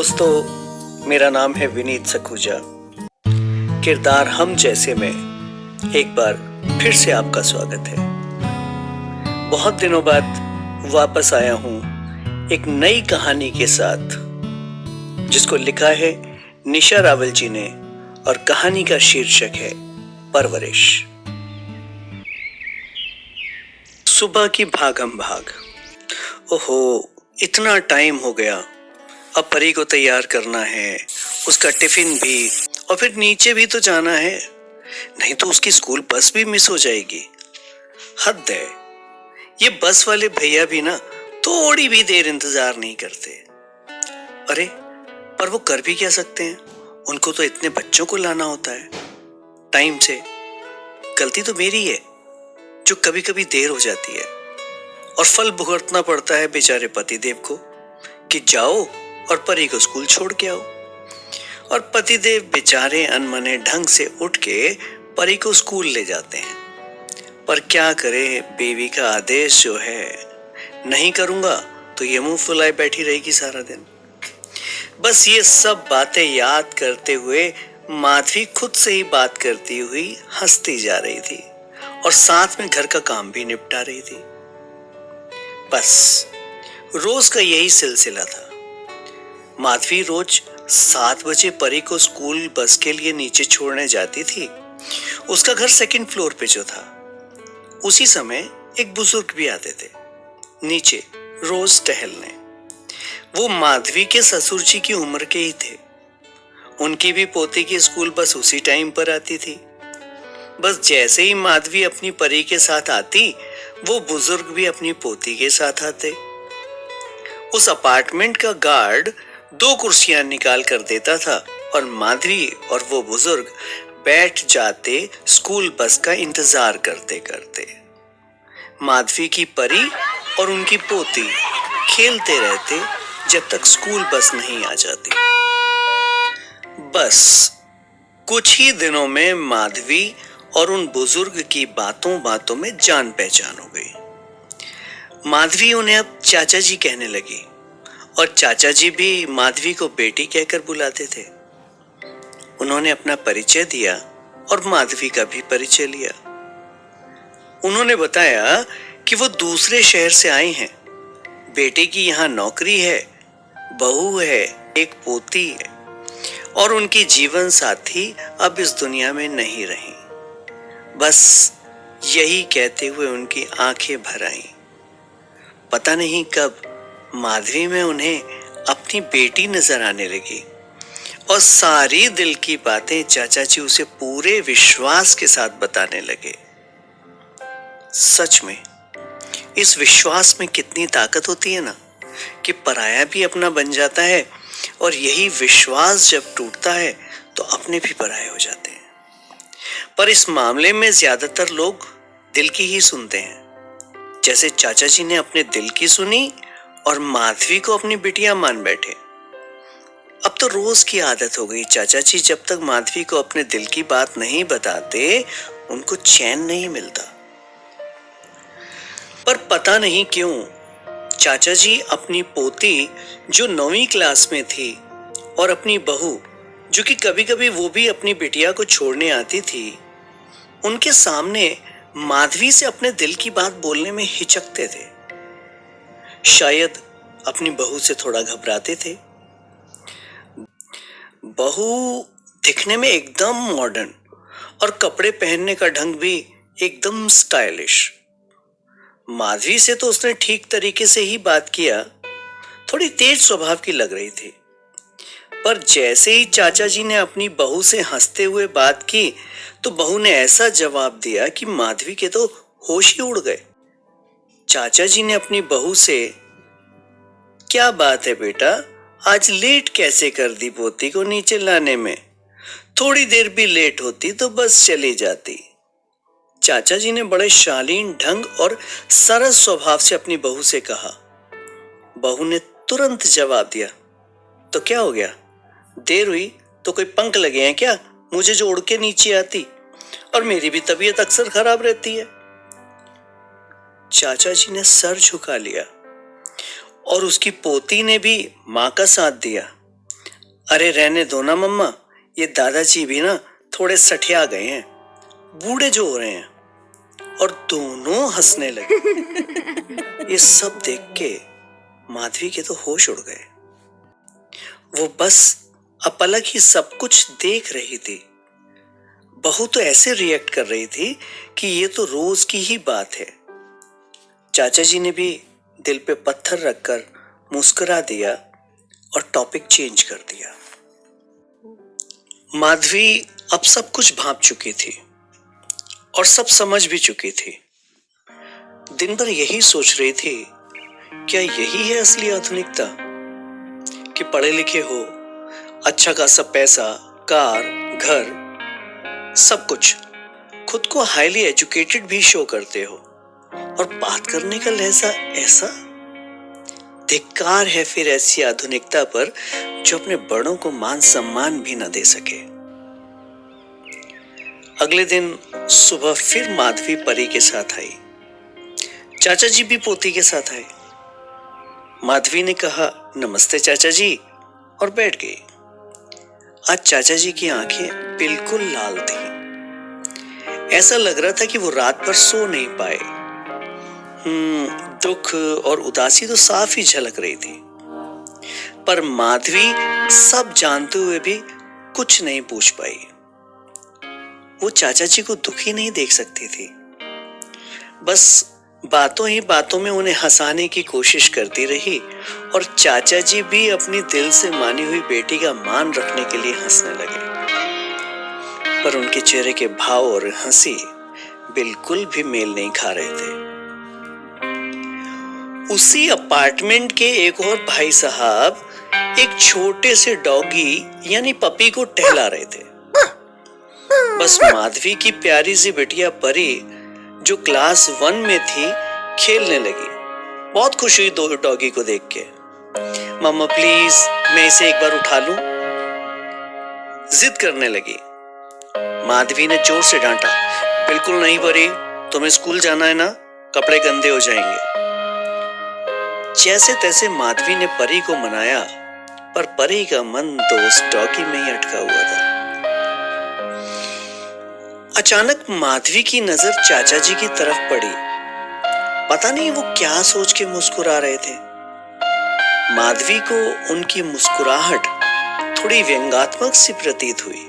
दोस्तों, मेरा नाम है विनीत सखूजा। किरदार हम जैसे में एक बार फिर से आपका स्वागत है। बहुत दिनों बाद वापस आया हूं एक नई कहानी के साथ, जिसको लिखा है निशा रावल जी ने और कहानी का शीर्षक है परवरिश। सुबह की भागम भाग। ओहो, इतना टाइम हो गया। अब परी को तैयार करना है, उसका टिफिन भी, और फिर नीचे भी तो जाना है, नहीं तो उसकी स्कूल बस भी मिस हो जाएगी। हद है। ये बस वाले भैया भी ना थोड़ी भी देर इंतजार नहीं करते। अरे, पर वो कर भी क्या सकते हैं? उनको तो इतने बच्चों को लाना होता है टाइम से। गलती तो मेरी है जो कभी कभी देर हो जाती है, और फल भुगतना पड़ता है बेचारे पतिदेव को कि जाओ और परी को स्कूल छोड़ के आओ। और पतिदेव बेचारे अनमने ढंग से उठ के परी को स्कूल ले जाते हैं। पर क्या करे, बीवी का आदेश जो है, नहीं करूंगा तो ये मुंह फुलाए बैठी रहेगी सारा दिन। बस ये सब बातें याद करते हुए माधवी खुद से ही बात करती हुई हंसती जा रही थी और साथ में घर का काम भी निपटा रही थी। बस रोज का यही सिलसिला था। माधवी रोज 7 बजे परी को स्कूल बस के लिए नीचे छोड़ने जाती थी। उसका घर सेकंड फ्लोर पे जो था। उसी समय एक बुजुर्ग भी आते थे नीचे रोज टहलने। वो माधवी के ससुर जी की उम्र के ही थे। उनकी भी पोती की स्कूल बस उसी टाइम पर आती थी। बस जैसे ही माधवी अपनी परी के साथ आती, वो बुजुर्ग भी अपनी पोती के साथ आते। उस अपार्टमेंट का गार्ड 2 कुर्सियां निकाल कर देता था और माधवी और वो बुजुर्ग बैठ जाते स्कूल बस का इंतजार करते करते। माधवी की परी और उनकी पोती खेलते रहते जब तक स्कूल बस नहीं आ जाती। बस कुछ ही दिनों में माधवी और उन बुजुर्ग की बातों बातों में जान पहचान हो गई। माधवी उन्हें अब चाचा जी कहने लगी और चाचा जी भी माधवी को बेटी कहकर बुलाते थे। उन्होंने अपना परिचय दिया और माधवी का भी परिचय लिया। उन्होंने बताया कि वो दूसरे शहर से आए हैं। बेटे की यहाँ नौकरी है, बहू है, एक पोती है, और उनकी जीवन साथी अब इस दुनिया में नहीं रही। बस यही कहते हुए उनकी आंखें भर आईं। पता नहीं कब माधवी में उन्हें अपनी बेटी नजर आने लगी और सारी दिल की बातें चाचा जी उसे पूरे विश्वास के साथ बताने लगे। सच में इस विश्वास में कितनी ताकत होती है ना, कि पराया भी अपना बन जाता है, और यही विश्वास जब टूटता है तो अपने भी पराये हो जाते हैं। पर इस मामले में ज्यादातर लोग दिल की ही सुनते हैं, जैसे चाचा जी ने अपने दिल की सुनी और माधवी को अपनी बिटिया मान बैठे। अब तो रोज की आदत हो गई। चाचा जी जब तक माधवी को अपने दिल की बात नहीं बताते, उनको चैन नहीं मिलता। पर पता नहीं क्यों चाचा जी अपनी पोती जो 9वीं क्लास में थी और अपनी बहू जो कि कभी कभी वो भी अपनी बिटिया को छोड़ने आती थी, उनके सामने माधवी से अपने दिल की बात बोलने में हिचकते थे। शायद अपनी बहू से थोड़ा घबराते थे। बहू दिखने में एकदम मॉडर्न और कपड़े पहनने का ढंग भी एकदम स्टाइलिश। माधवी से तो उसने ठीक तरीके से ही बात किया, थोड़ी तेज स्वभाव की लग रही थी। पर जैसे ही चाचा जी ने अपनी बहू से हंसते हुए बात की, तो बहू ने ऐसा जवाब दिया कि माधवी के तो होश ही उड़ गए। चाचा जी ने अपनी बहू से, क्या बात है बेटा, आज लेट कैसे कर दी पोती को नीचे लाने में? थोड़ी देर भी लेट होती तो बस चली जाती। चाचा जी ने बड़े शालीन ढंग और सरस स्वभाव से अपनी बहू से कहा। बहू ने तुरंत जवाब दिया, तो क्या हो गया, देर हुई तो कोई पंख लगे हैं क्या मुझे जो उड़ के नीचे आती? और मेरी भी तबीयत अक्सर खराब रहती है। चाचा जी ने सर झुका लिया और उसकी पोती ने भी मां का साथ दिया। अरे रहने दो ना मम्मा, ये दादाजी भी ना थोड़े सठिया गए हैं, बूढ़े जो हो रहे हैं। और दोनों हंसने लगे। ये सब देख के माधवी के तो होश उड़ गए। वो बस अपलक ही सब कुछ देख रही थी। बहू तो ऐसे रिएक्ट कर रही थी कि ये तो रोज की ही बात है। चाचा जी ने भी दिल पे पत्थर रखकर मुस्कुरा दिया और टॉपिक चेंज कर दिया। माधवी अब सब कुछ भांप चुकी थी और सब समझ भी चुकी थी। दिन भर यही सोच रही थी, क्या यही है असली आधुनिकता? कि पढ़े लिखे हो, अच्छा खासा पैसा, कार, घर, सब कुछ, खुद को हाईली एजुकेटेड भी शो करते हो और बात करने का लहजा ऐसा? धिक्कार है फिर ऐसी आधुनिकता पर जो अपने बड़ों को मान सम्मान भी न दे सके। अगले दिन सुबह फिर माधवी परी के साथ आई। चाचा जी भी पोती के साथ आए। माधवी ने कहा नमस्ते चाचा जी और बैठ गई। आज चाचा जी की आंखें बिल्कुल लाल थी। ऐसा लग रहा था कि वो रात भर सो नहीं पाए। दुख और उदासी तो साफ ही झलक रही थी। पर माधवी सब जानते हुए भी कुछ नहीं पूछ पाई। वो चाचा जी को दुखी नहीं देख सकती थी। बस बातों ही बातों में उन्हें हंसाने की कोशिश करती रही और चाचा जी भी अपनी दिल से मानी हुई बेटी का मान रखने के लिए हंसने लगे। पर उनके चेहरे के भाव और हंसी बिल्कुल भी मेल नहीं खा रहे थे। उसी अपार्टमेंट के एक और भाई साहब एक छोटे से डॉगी यानी पपी को टहला रहे थे। बस माधवी की प्यारी सी बिटिया परी जो क्लास 1 में थी खेलने लगी। बहुत खुशी हुई दो डॉगी को देख के। मम्मा प्लीज मैं इसे एक बार उठा लूं, जिद करने लगी। माधवी ने जोर से डांटा, बिल्कुल नहीं परी, तुम्हें स्कूल जाना है ना, कपड़े गंदे हो जाएंगे। जैसे तैसे माधवी ने परी को मनाया, पर परी का मन तो उस डॉगी में ही अटका हुआ था। अचानक माधवी की नजर चाचा जी की तरफ पड़ी। पता नहीं वो क्या सोच के मुस्कुरा रहे थे। माधवी को उनकी मुस्कुराहट थोड़ी व्यंग्यात्मक सी प्रतीत हुई।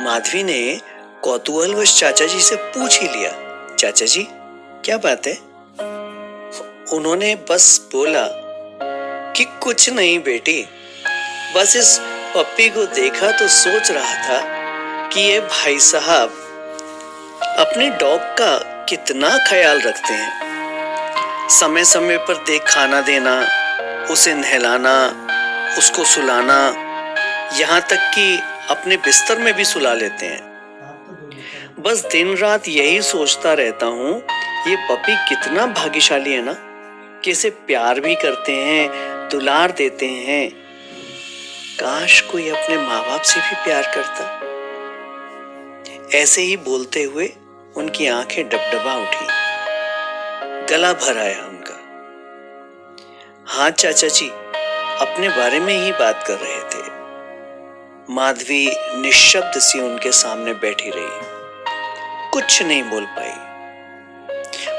माधवी ने कौतूहलवश चाचा जी से पूछ ही लिया, चाचा जी क्या बात है? उन्होंने बस बोला कि कुछ नहीं बेटी, बस इस पप्पी को देखा तो सोच रहा था कि ये भाई साहब अपने डॉग का कितना ख्याल रखते हैं। समय समय पर देख खाना देना, उसे नहलाना, उसको सुलाना, यहाँ तक कि अपने बिस्तर में भी सुला लेते हैं। बस दिन रात यही सोचता रहता हूँ, ये पपी कितना भाग्यशाली है ना, कि इसे प्यार भी करते हैं, दुलार देते हैं। काश कोई अपने माँ बाप से भी प्यार करता। ऐसे ही बोलते हुए उनकी आंखें डबडबा उठी, गला भर आया उनका। हाँ चाचा जी अपने बारे में ही बात कर रहे थे। माधवी निशब्द सी उनके सामने बैठी रही, कुछ नहीं बोल पाई।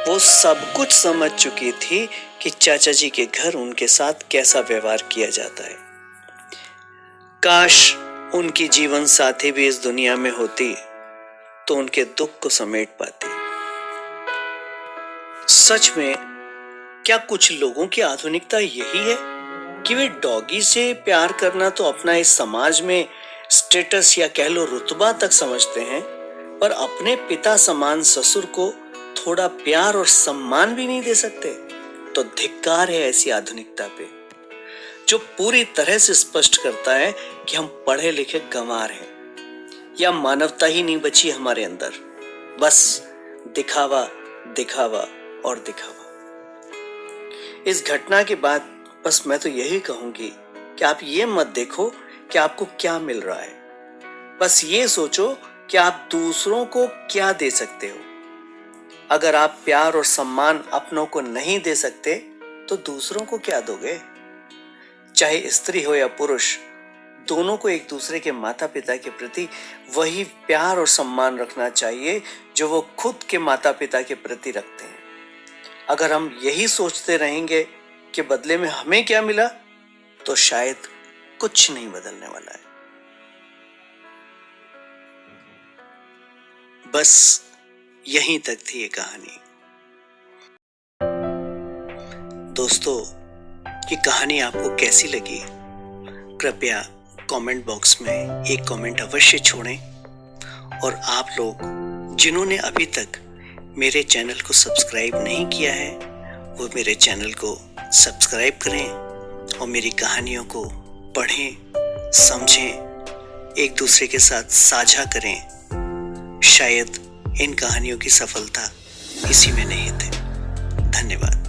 वो सब कुछ समझ चुकी थी कि चाचा जी के घर उनके साथ कैसा व्यवहार किया जाता है। काश उनकी जीवन साथी भी इस दुनिया में होती तो उनके दुख को समेट पाती। सच में क्या कुछ लोगों की आधुनिकता यही है कि वे डॉगी से प्यार करना तो अपना इस समाज में स्टेटस या कह लो रुतबा तक समझते हैं, पर अपने पिता समान ससुर को थोड़ा प्यार और सम्मान भी नहीं दे सकते? तो धिक्कार है ऐसी आधुनिकता पे, जो पूरी तरह से स्पष्ट करता है कि हम पढ़े लिखे गंवार हैं या मानवता ही नहीं बची हमारे अंदर। बस दिखावा दिखावा और दिखावा। इस घटना के बाद बस मैं तो यही कहूंगी कि आप ये मत देखो कि आपको क्या मिल रहा है, बस ये सोचो कि आप दूसरों को क्या दे सकते हो। अगर आप प्यार और सम्मान अपनों को नहीं दे सकते तो दूसरों को क्या दोगे? चाहे स्त्री हो या पुरुष, दोनों को एक दूसरे के माता पिता के प्रति वही प्यार और सम्मान रखना चाहिए जो वो खुद के माता पिता के प्रति रखते हैं। अगर हम यही सोचते रहेंगे कि बदले में हमें क्या मिला, तो शायद कुछ नहीं बदलने वाला है। बस यहीं तक थी ये कहानी। दोस्तों, ये कहानी आपको कैसी लगी? कृपया कमेंट बॉक्स में एक कमेंट अवश्य छोड़ें। और आप लोग जिन्होंने अभी तक मेरे चैनल को सब्सक्राइब नहीं किया है, वो मेरे चैनल को सब्सक्राइब करें और मेरी कहानियों को पढ़ें, समझें, एक दूसरे के साथ साझा करें। शायद इन कहानियों की सफलता इसी में निहित है। धन्यवाद।